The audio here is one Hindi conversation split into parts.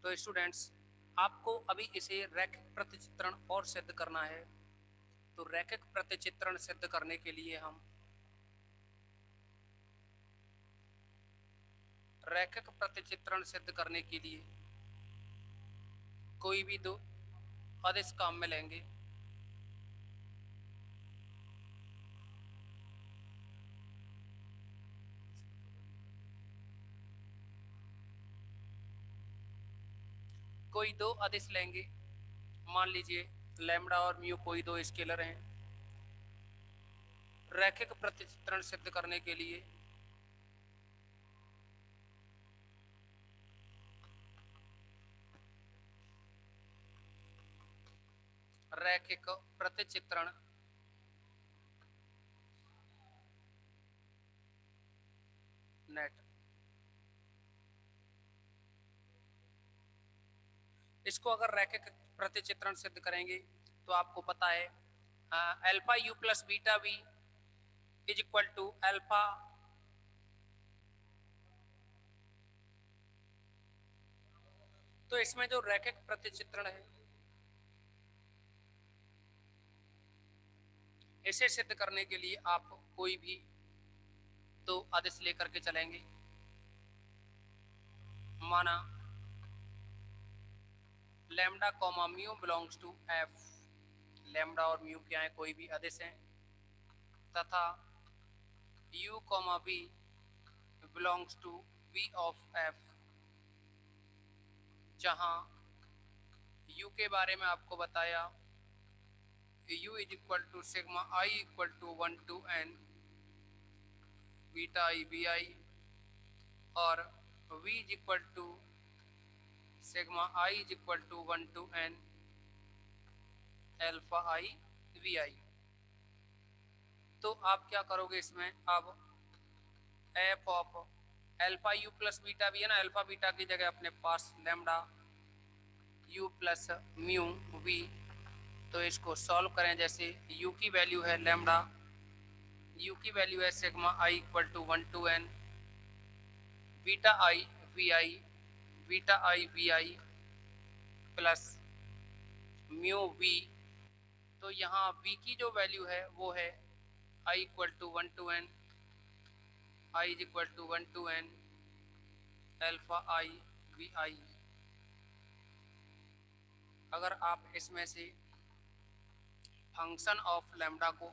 तो स्टूडेंट्स, आपको अभी इसे रैखिक प्रतिचित्रण और सिद्ध करना है। तो रैखिक प्रतिचित्रण सिद्ध करने के लिए हम रैखिक प्रतिचित्रण सिद्ध करने के लिए कोई भी दो अदिश काम में लेंगे। कोई दो अदिश लेंगे, मान लीजिए लैम्ब्डा और म्यू कोई दो स्केलर हैं। रैखिक प्रतिचित्रण सिद्ध करने के लिए रैखिक प्रतिचित्रण नेट, इसको अगर रैखिक प्रतिचित्रण सिद्ध करेंगे तो आपको पता है alpha you plus beta V is equal to alpha, तो इसमें जो रैखिक प्रतिचित्रण है इसे सिद्ध करने के लिए आप कोई भी दो आदेश लेकर के चलेंगे। माना lambda comma mu belongs to F, lambda और म्यू क्या है, कोई भी आदेश हैं, तथा u comma v belongs to v of f, जहां u के बारे में आपको बताया u is equal to sigma i equal to 1 to n beta i vi, और v is equal to sigma i is equal to 1 to n alpha i vi। तो आप क्या करोगे इसमें, अब f of alpha you plus beta भी है ना, अल्फा बीटा की जगह अपने पास lambda you plus mu v, तो इसको सॉल्व करें। जैसे u की वैल्यू है लैम्डा, u की वैल्यू है sigma i equal to 1 to n beta i we i, beta i we I plus mu v. तो यहाँ v की जो वैल्यू है वो है i equal to 1 to n, i is equal to 1 to n alpha i we i. अगर आप इसमें से फंक्शन ऑफ लैम्डा को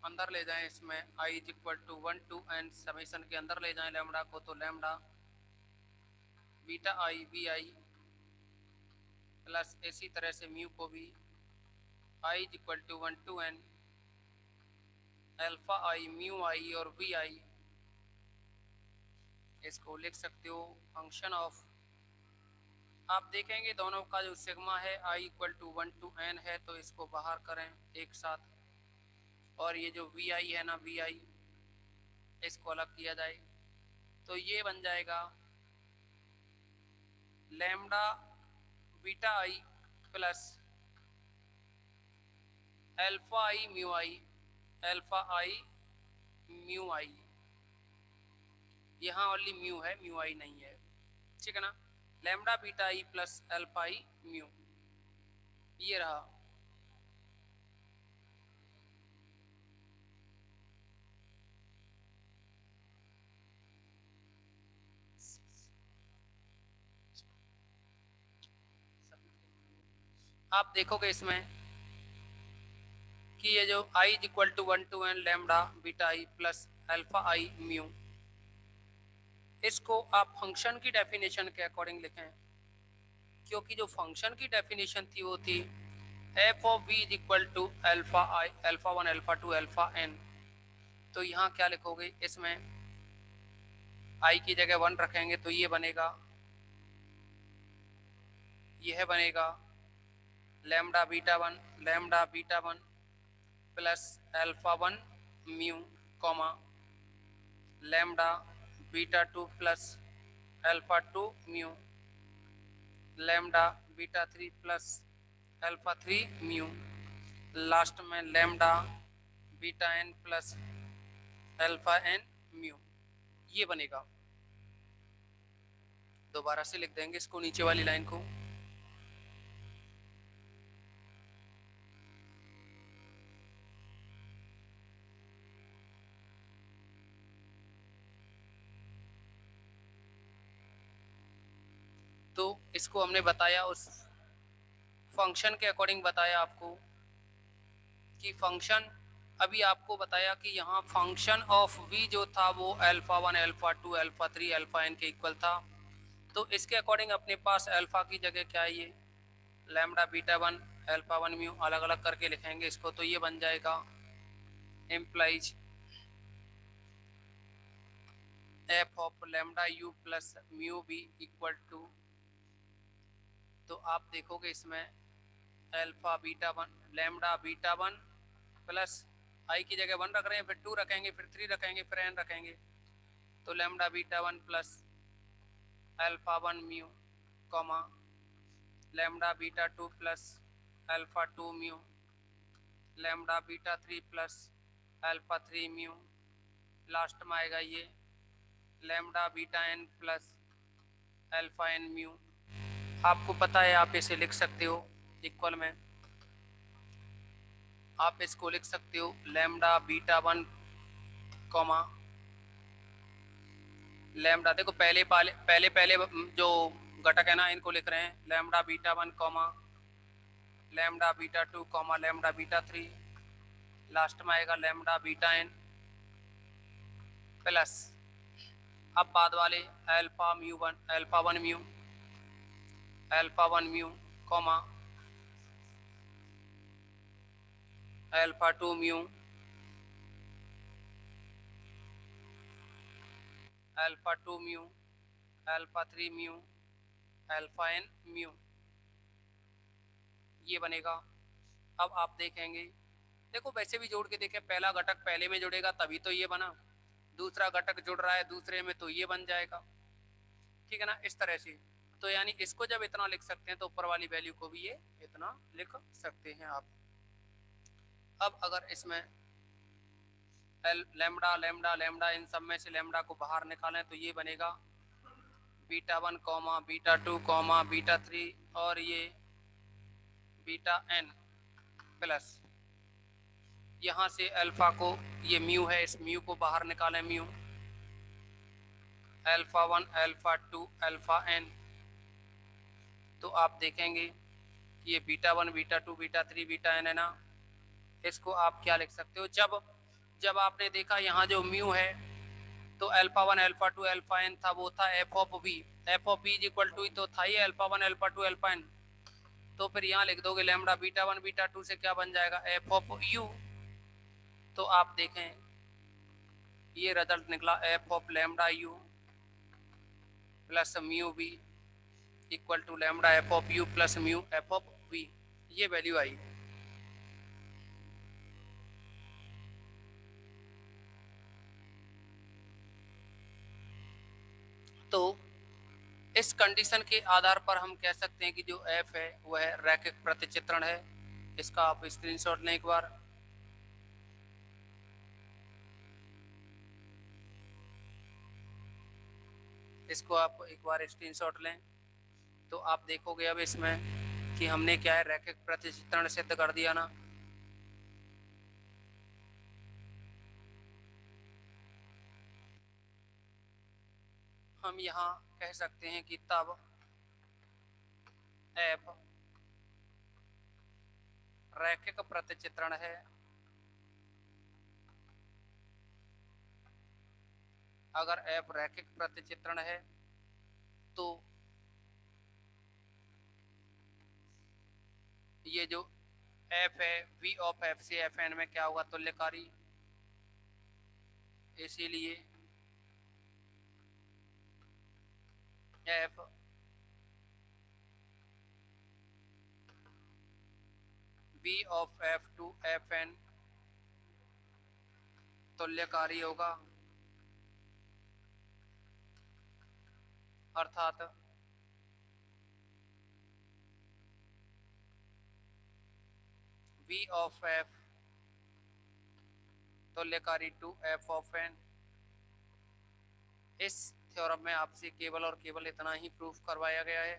अंदर ले जाएं, इसमें i is equal to 1 to n summation के अंदर ले जाएं लैम्डा को, तो lambda beta i we I plus इसी तरह से म्यू को भी i is equal to 1 to n alpha i mu I और वी आई, इसको लिख सकते हो फंक्शन ऑफ। आप देखेंगे दोनों का जो सिग्मा है i equal to 1 to n है, तो इसको बाहर करें एक साथ, और ये जो वी आई है ना वी आई, इसको अलग किया जाए, तो ये बन जाएगा lambda beta I plus alpha I mu I, alpha I mu I, यहाँ ओनली म्यू है, म्यू आई नहीं है, ठीक है ना। Lambda beta I plus alpha I mu, ये रहा। आप देखोगे इसमें कि ये जो i is equal to 1 to n lambda beta I plus alpha I mu, इसको आप फंक्शन की डेफिनेशन के अकॉर्डिंग लिखें, क्योंकि जो फंक्शन की डेफिनेशन थी वो थी F of V is equal to alpha I alpha 1 alpha 2 alpha n। तो यहाँ क्या लिखोगे, इसमें i की जगह 1 रखेंगे तो ये बनेगा, यह बनेगा lambda beta 1 plus alpha 1 mu comma lambda beta 2 plus alpha 2 mu lambda beta 3 plus alpha 3 mu, last में lambda beta n plus alpha n mu, ये बनेगा। दोबारा से लिख देंगे इसको, नीचे वाली लाइन को। तो इसको हमने बताया, उस फंक्शन के अकॉर्डिंग बताया आपको कि फंक्शन, अभी आपको बताया कि यहाँ फंक्शन ऑफ v जो था वो alpha 1 alpha 2 alpha 3 alpha n के इक्वल था। तो इसके अकॉर्डिंग अपने पास अल्फा की जगह क्या है, ये लैम्डा बीटा 1 अल्फा 1 म्यू, अलग अलग करके लिखेंगे इसको, तो ये बन जाएगा implies f of lambda you plus mu B equal to, तो आप देखोगे इसमें alpha beta 1 lambda beta 1 plus i की जगह 1 रख रहे हैं, फिर 2 रखेंगे, फिर 3 रखेंगे, फिर n रखेंगे, तो lambda beta 1 plus alpha 1 mu comma lambda beta 2 plus alpha 2 mu lambda beta 3 plus alpha 3 mu, last में आएगा ये lambda beta n plus alpha n mu. आपको पता है आप इसे लिख सकते हो इक्वल में, आप इसको लिख सकते हो लैम्डा बीटा 1 कॉमा लैम्डा, देखो पहले पहले पहले जो घटक है ना इनको लिख रहे हैं, lambda beta 1 comma lambda beta 2 comma lambda beta 3, last में आएगा लैम्डा बीटा n प्लस, अब बाद वाले alpha mu 1 alpha 1 mu alpha 1 mu comma alpha 2 mu alpha 2 mu alpha 3 mu alpha n mu, ये बनेगा। अब आप देखेंगे, देखो वैसे भी जोड़ के देखें, पहला घटक पहले में जुड़ेगा तभी तो ये बना, दूसरा घटक जुड़ रहा है दूसरे में तो ये बन जाएगा, ठीक है ना, इस तरह से। तो यानी इसको जब इतना लिख सकते हैं तो ऊपर वाली वैल्यू को भी ये इतना लिख सकते हैं आप। अब अगर इसमें लैम्डा लैम्डा लैम्डा इन सब में से लैम्डा को बाहर निकालें तो ये बनेगा beta 1 comma beta 2 comma beta 3 और ये बीटा n प्लस, यहाँ से अल्फा को, ये म्यू है, इस म्यू को बाहर निकालें, mu alpha 1 alpha 2 alpha n, तो आप देखेंगे कि ये beta 1 beta 2 beta 3 beta n है ना, इसको आप क्या लिख सकते हो, जब जब आपने देखा यहाँ जो म्यू है तो अल्फा 1 अल्फा 2 अल्फा n था, वो था F of B, F of B is equal to तो था ही अल्फा 1 अल्फा 2 अल्फा n, तो फिर यहाँ लिख दोगे लैम्डा बीटा 1 बीटा 2 से क्या बन जाएगा एफ ऑफ यू, तो आप देखें ये रिजल्ट निकला F of lambda you plus mu B equal to lambda F of U plus mu F of V, ये वैल्यू आई। तो इस कंडीशन के आधार पर हम कह सकते हैं कि जो एफ है वह रैखिक प्रतिचित्रण है। इसका आप स्क्रीनशॉट लें एक बार, इसको आप एक बार स्क्रीनशॉट लें तो आप देखोगे अब इसमें कि हमने क्या है रैखिक प्रतिचित्रण सिद्ध कर दिया ना। हम यहाँ कह सकते हैं कि तब एफ रैखिक प्रतिचित्रण है अगर एफ रैखिक प्रतिचित्रण है तो ये जो एफ है वी ऑफ एफ से एफ एन में क्या होगा तुल्यकारी, इसीलिए f we of f to f n तुल्यकारी होगा, अर्थात वी ऑफ एफ तुल्यकारी टू एफ ऑफ एन। इस थ्योरम में आपसे केवल और केवल इतना ही प्रूफ करवाया गया है।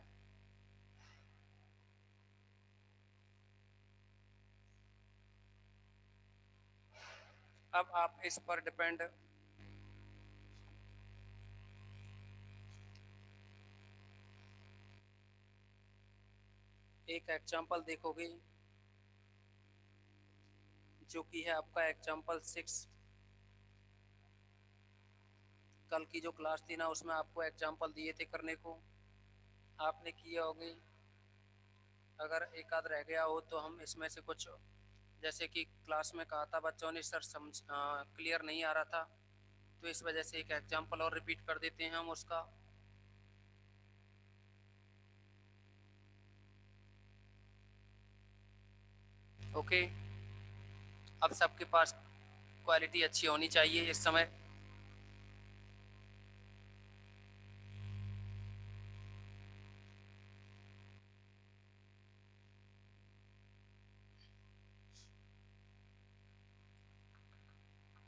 अब आप इस पर डिपेंड एक एग्जाम्पल देखोगे जो कि है आपका एग्जाम्पल 6। कल की जो क्लास थी ना उसमें आपको एग्जाम्पल दिए थे करने को, आपने किए होंगे। अगर एक आध रह गया हो तो हम इसमें से कुछ, जैसे कि क्लास में कहा था बच्चों ने सर समझ क्लियर नहीं आ रहा था, तो इस वजह से एक एग्जाम्पल और रिपीट कर देते हैं हम उसका। ओके, अब सबके पास क्वालिटी अच्छी होनी चाहिए इस समय।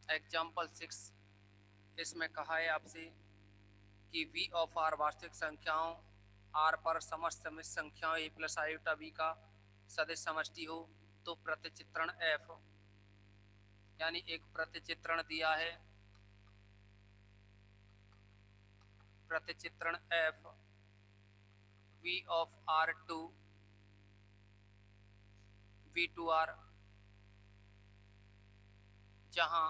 एग्जाम्पल 6 इसमें कहा है आपसे कि वी ऑफ आर वास्तविक संख्याओं आर पर समस्त समिश्र संख्याओं ए प्लस आयोटा बी का सदिश समष्टि हो, तो प्रतिचित्रण एफ, यानी एक प्रतिचित्रण दिया है, प्रतिचित्रण f we of are to we to r, जहां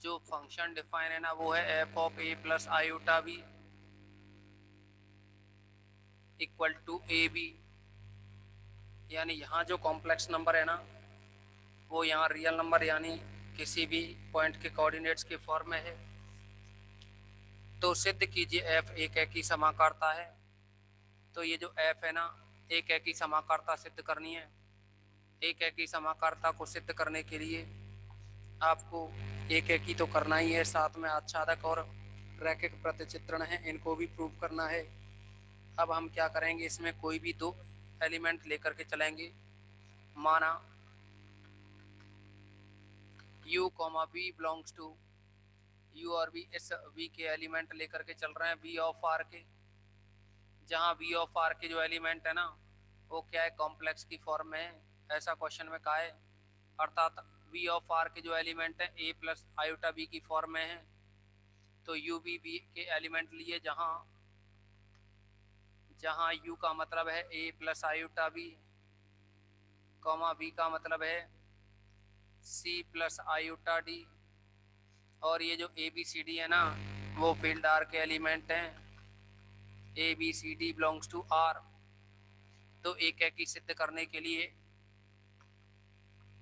जो फंक्शन डिफाइन है ना वो है F of A plus iota b equal to A b, यानी यहाँ जो कॉम्प्लेक्स नंबर है ना वो यहाँ रियल नंबर यानी किसी भी पॉइंट के कोऑर्डिनेट्स के फॉर्म में है। तो सिद्ध कीजिए एफ एक एक की समाकारता है। तो ये जो एफ है ना, एक एक की समाकारता सिद्ध करनी है। एक एक की समाकारता को सिद्ध करने के लिए आपको एक एक ही तो करना ही है, साथ में आच्छादक और रैखिक प्रतिचित्रण है, इनको भी प्रूव करना है। अब हम क्या करेंगे, इसमें कोई भी दो एलिमेंट लेकर के चलेंगे। माना u comma v belongs to u और v, इस v के एलिमेंट लेकर के चल रहे हैं v ऑफ r के, जहाँ v ऑफ r के जो एलिमेंट है ना वो क्या है, कॉम्प्लेक्स की फॉर्म में है, ऐसा क्वेश्चन में कहा है। अर्थात v ऑफ r के जो एलिमेंट है a प्लस आयोटा b की फॉर्म में है। तो u v v के एलिमेंट लिए जहाँ जहाँ u का मतलब है a plus iota b, comma v का मतलब है c प्लस आयोटा d, और ये जो ए बी सी डी है ना वो फील्ड आर के एलिमेंट हैं, A B C D belongs to R. तो एक एक ही सिद्ध करने के लिए,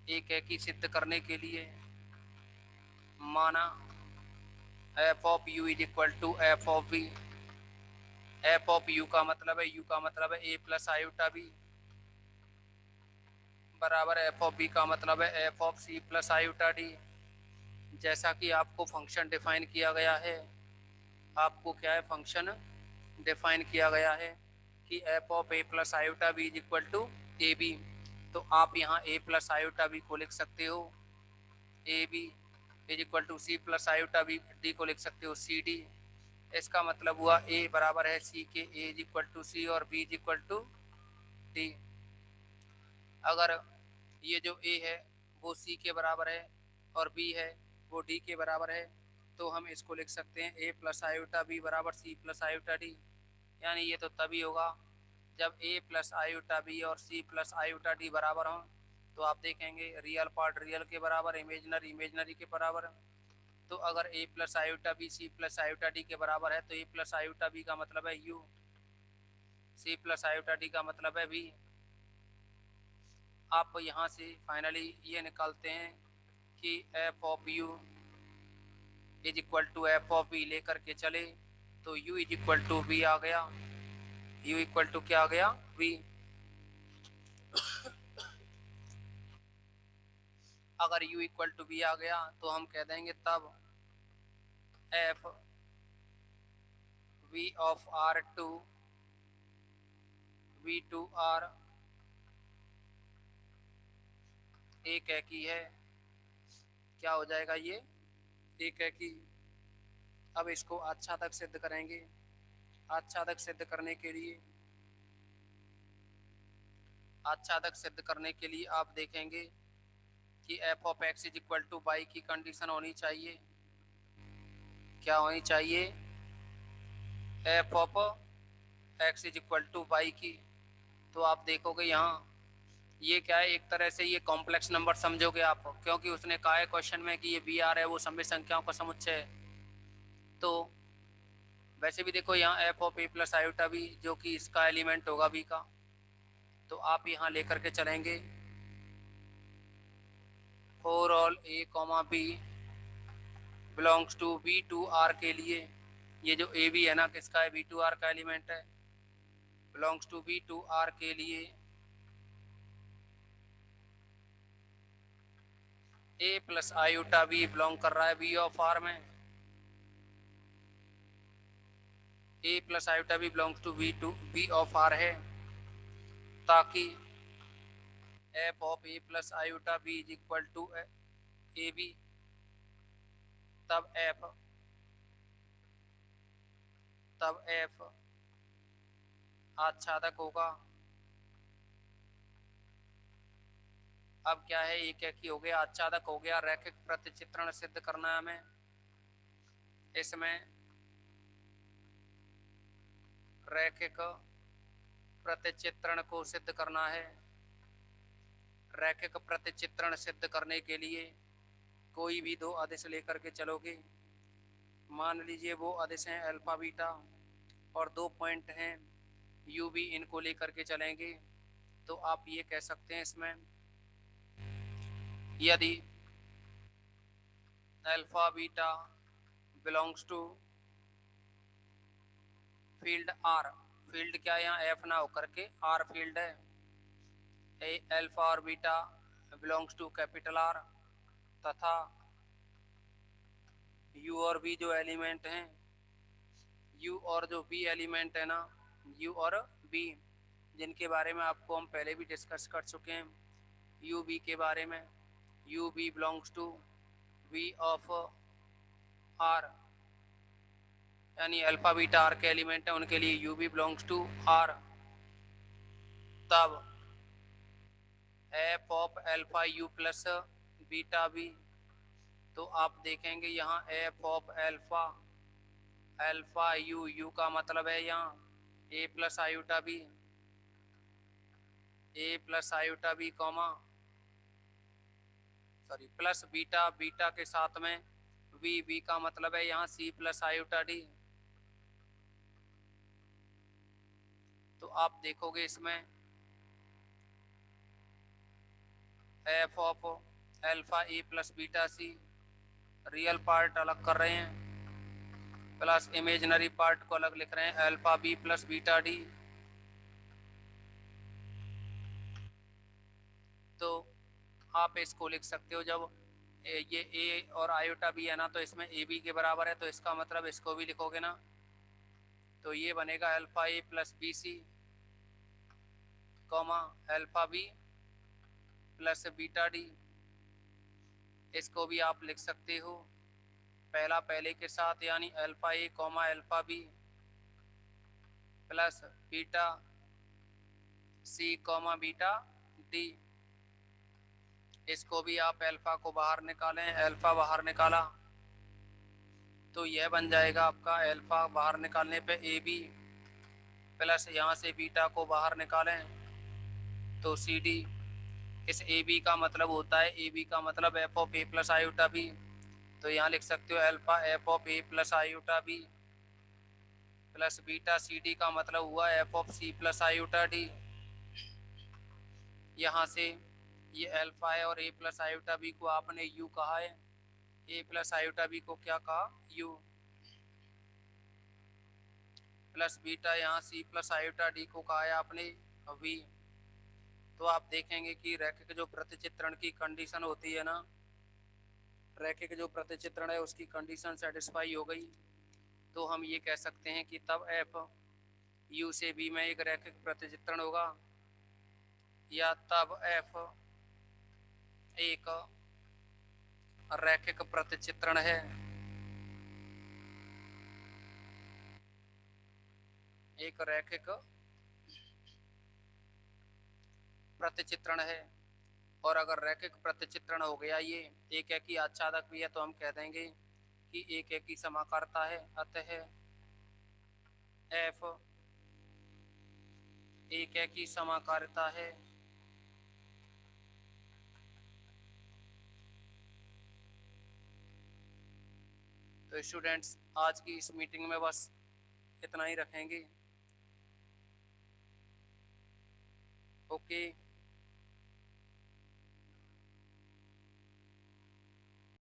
एक एक ही सिद्ध करने के लिए माना F of you is equal to F of B. F of U का मतलब है, यू का मतलब है ए प्लस आयोटा बी बराबर एफ ऑफ बी का मतलब है F of C plus iota D. जैसा कि आपको फंक्शन डिफाइन किया गया है, आपको क्या है फंक्शन डिफाइन किया गया है कि F of A plus iota B is equal to A B. तो आप यहाँ ए प्लस आयोटा बी को लिख सकते हो A B, is equal to C plus iota B D को लिख सकते हो सी डी। इसका मतलब हुआ ए बराबर है सी के, A is equal to C और B is equal to D. अगर ये जो ए है वो सी के बराबर है और बी है वो डी के बराबर है, तो हम इसको लिख सकते हैं ए प्लस आयोटा बी बराबर सी प्लस आयोटा डी। यानी ये तो तभी होगा जब ए प्लस आयोटा बी और सी प्लस आयोटा डी बराबर हों। तो आप देखेंगे रियल पार्ट रियल के बराबर, इमेजनरी इमेजनरी के बराबर। तो अगर a plus iota b c plus iota d के बराबर है तो ए प्लस आयोटा बी का मतलब है U, C plus iota D का मतलब है बी। आप यहाँ से फाइनली ये निकालते हैं कि F of you is equal to F of b लेकर के चले तो u is equal to B आ गया, यू इक्वल टू क्या आ गया बी। अगर u इक्वल टू बी आ गया तो हम कह देंगे तब F we of are to we to R एक है की है। क्या हो जाएगा ये, एक है की अब इसको आच्छादक सिद्ध करेंगे। आच्छादक सिद्ध करने के लिए आप देखेंगे कि F of X is equal to Y की कंडीशन होनी चाहिए। क्या होनी चाहिए? F of X is equal to Y की। तो आप देखोगे यहाँ ये क्या है, एक तरह से ये कॉम्प्लेक्स नंबर समझोगे आप, क्योंकि उसने कहा है क्वेश्चन में कि ये बी आर है, वो सभी संख्याओं का समुच्चय है। तो वैसे भी देखो यहाँ F of A plus iota B जो कि इसका एलिमेंट होगा बी का, तो आप यहाँ लेकर के चलेंगे for all A comma B belongs to B to are के लिए, ये जो ए बी है ना किसका है, बी टू आर का एलिमेंट है। Belongs to B to are के लिए a plus iota b belong कर रहा है बी ऑफ आर में। A plus iota b belongs to b of r है, ताकि f of A plus iota B is equal to A b, तब एफ आच्छादक होगा। अब क्या है, ये क्या की हो गया, आच्छादक हो गया। रैखिक प्रतिचित्रण सिद्ध करना है हमें। इसमें रैखिक प्रतिचित्रण को सिद्ध करना है। रैखिक प्रतिचित्रण सिद्ध करने के लिए कोई भी दो अदिश लेकर के चलोगे। मान लीजिए वो अदिश हैं अल्फा बीटा और दो पॉइंट हैं यू बी, इनको लेकर के चलेंगे। तो आप ये कह सकते हैं इसमें, यदि alpha beta belongs to field R, field क्या है यहाँ एफ ना होकर के आर फील्ड है, ए अल्फा और beta belongs to capital R, तथा यू और बी जो एलिमेंट हैं, यू और जो बी एलिमेंट है ना, यू और बी जिनके बारे में आपको हम पहले भी डिस्कस कर चुके हैं यू बी के बारे में, u b belongs to v of r, यानी अल्फा बीटा आर के एलिमेंट है, उनके लिए u b belongs to r. तब f of alpha you plus beta b, तो आप देखेंगे यहाँ F of alpha alpha u, u का मतलब है यहाँ a plus iota b, a plus iota b comma plus beta, beta के साथ में वी, वी का मतलब है यहाँ सी प्लस आयोटा डी। तो आप देखोगे इसमें F of alpha A plus beta C, real part अलग कर रहे हैं प्लस इमेजिनरी पार्ट को अलग लिख रहे हैं alpha B plus beta D. तो आप इसको लिख सकते हो, जब ये ए और आयोटा बी है ना, तो इसमें ए बी के बराबर है, तो इसका मतलब इसको भी लिखोगे ना, तो ये बनेगा अल्फा ए plus b c comma alpha B plus beta d. इसको भी आप लिख सकते हो पहला पहले के साथ, यानी alpha a comma alpha B plus beta c comma beta d. इसको भी आप अल्फा को बाहर निकालें, अल्फा बाहर निकाला तो यह बन जाएगा आपका अल्फा बाहर निकालने पे ए बी प्लस यहाँ से बीटा को बाहर निकालें तो सी डी। इस ए बी का मतलब होता है, ए बी का मतलब F of A plus iota B, तो यहाँ लिख सकते हो alpha F of A plus iota B plus beta C D का मतलब हुआ F of C plus iota D. यहाँ से ये अल्फा है और ए प्लस आयोटा बी को आपने यू कहा है, ए प्लस आयोटा बी को क्या कहा, यू, प्लस बीटा यहाँ सी प्लस आयोटा डी को कहा है आपने वी। तो आप देखेंगे कि रैखिक जो प्रतिचित्रण की कंडीशन होती है ना, रैखिक जो प्रतिचित्रण है उसकी कंडीशन सेटिस्फाई हो गई, तो हम ये कह सकते हैं कि तब एफ यू से बी में एक रैखिक प्रतिचित्रण होगा, या तब एफ एक रैखिक प्रतिचित्रण है। एक रैखिक प्रतिचित्रण है। और अगर रैखिक प्रतिचित्रण हो गया ये एक एकी आच्छादक भी है तो हम कह देंगे कि एक एकी समाकारता है। अतः एफ एक एकी समाकारिता है। तो स्टूडेंट्स आज की इस मीटिंग में बस इतना ही रखेंगे। ओके।